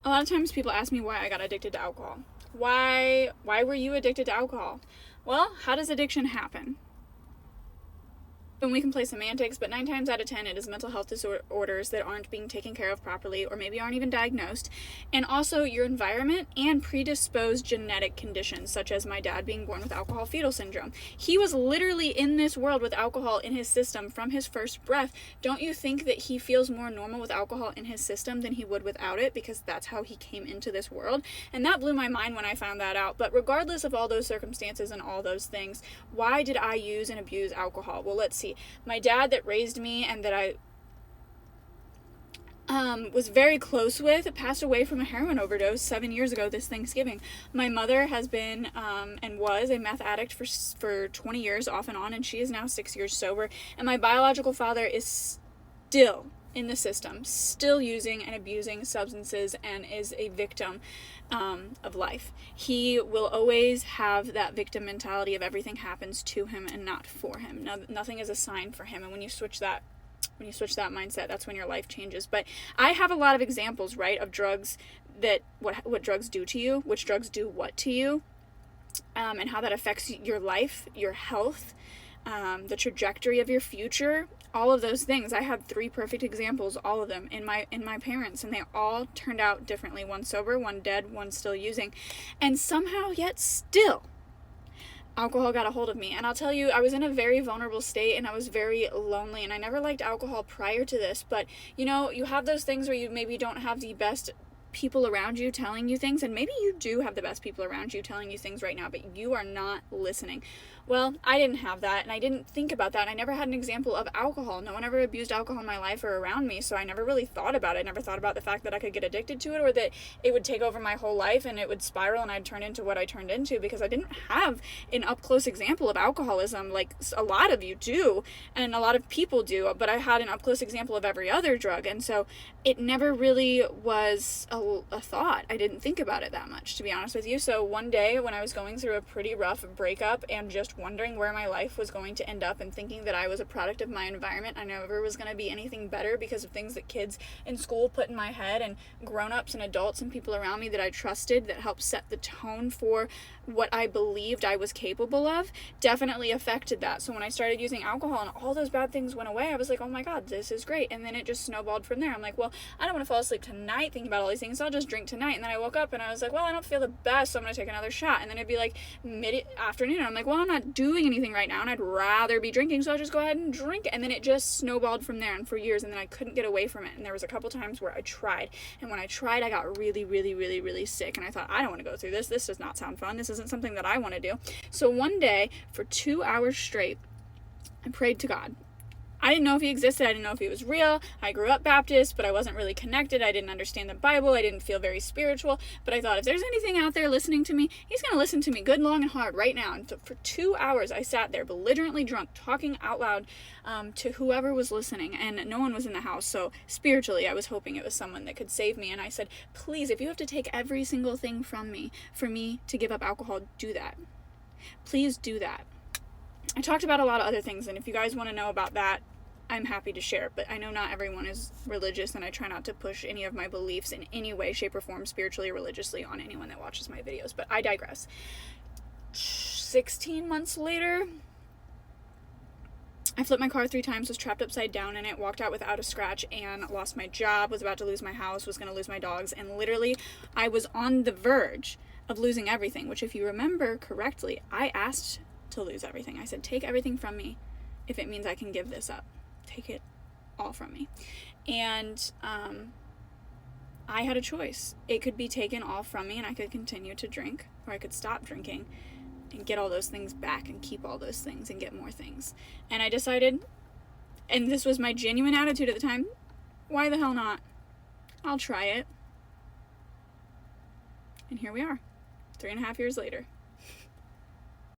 A lot of times people ask me why I got addicted to alcohol. Why were you addicted to alcohol? Well, how does addiction happen? And we can play semantics, but 9 times out of 10 it is mental health disorders that aren't being taken care of properly, or maybe aren't even diagnosed, and also your environment and predisposed genetic conditions, such as my dad being born with alcohol fetal syndrome. He was literally in this world with alcohol in his system from his first breath. Don't you think that he feels more normal with alcohol in his system than he would without it, because that's how he came into this world? And that blew my mind when I found that out. But regardless of all those circumstances and all those things, why did I use and abuse alcohol? Well, let's see. My dad that raised me and that I was very close with passed away from a heroin overdose 7 years ago this Thanksgiving. My mother has been and was a meth addict for 20 years off and on, and she is now 6 years sober. And my biological father is still in the system, still using and abusing substances, and is a victim of life. He will always have that victim mentality of everything happens to him and not for him. Nothing is a sign for him. And when you switch that mindset, that's when your life changes. But I have a lot of examples, right, of drugs that what drugs do to you, which drugs do what to you, and how that affects your life, your health, the trajectory of your future, all of those things. I have 3 perfect examples, all of them in my parents, and they all turned out differently. One sober, one dead, one still using. And somehow yet still alcohol got a hold of me. And I'll tell you, I was in a very vulnerable state and I was very lonely, and I never liked alcohol prior to this. But you know, you have those things where you maybe don't have the best people around you telling you things, and maybe you do have the best people around you telling you things right now, but you are not listening. Well, I didn't have that, and I didn't think about that, and I never had an example of alcohol. No one ever abused alcohol in my life or around me, so I never really thought about it. I never thought about the fact that I could get addicted to it, or that it would take over my whole life and it would spiral and I'd turn into what I turned into, because I didn't have an up-close example of alcoholism like a lot of you do, and a lot of people do, but I had an up-close example of every other drug, and so it never really was a thought. I didn't think about it that much, to be honest with you. So one day when I was going through a pretty rough breakup and just wondering where my life was going to end up, and thinking that I was a product of my environment, I never was going to be anything better because of things that kids in school put in my head, and grown-ups and adults and people around me that I trusted that helped set the tone for what I believed I was capable of, definitely affected that. So when I started using alcohol and all those bad things went away, I was like, oh my god, this is great. And then it just snowballed from there. I'm like, well, I don't want to fall asleep tonight thinking about all these things, so I'll just drink tonight. And then I woke up and I was like, well, I don't feel the best, so I'm going to take another shot. And then it'd be like mid-afternoon, and I'm like, well, I'm not doing anything right now and I'd rather be drinking, so I'll just go ahead and drink. And then it just snowballed from there, and for years, and then I couldn't get away from it. And there was a couple times where I tried, and when I tried, I got really, really, really, really sick, and I thought, I don't want to go through this. This does not sound fun. This isn't something that I want to do. So one day, for 2 hours straight, I prayed to God. I didn't know if he existed. I didn't know if he was real. I grew up Baptist, but I wasn't really connected. I didn't understand the Bible. I didn't feel very spiritual. But I thought, if there's anything out there listening to me, he's going to listen to me good, long, and hard right now. And so for 2 hours, I sat there belligerently drunk, talking out loud to whoever was listening. And no one was in the house. So spiritually, I was hoping it was someone that could save me. And I said, please, if you have to take every single thing from me for me to give up alcohol, do that. Please do that. I talked about a lot of other things, and if you guys want to know about that, I'm happy to share, but I know not everyone is religious, and I try not to push any of my beliefs in any way, shape, or form, spiritually or religiously, on anyone that watches my videos, but I digress. 16 months later, I flipped my car 3 times, was trapped upside down in it, walked out without a scratch, and lost my job, was about to lose my house, was going to lose my dogs, and literally, I was on the verge of losing everything, which, if you remember correctly, I asked to lose everything. I said, take everything from me if it means I can give this up. Take it all from me. And I had a choice. It could be taken all from me and I could continue to drink, or I could stop drinking and get all those things back and keep all those things and get more things. And I decided, and this was my genuine attitude at the time, why the hell not? I'll try it. And here we are, 3.5 years later.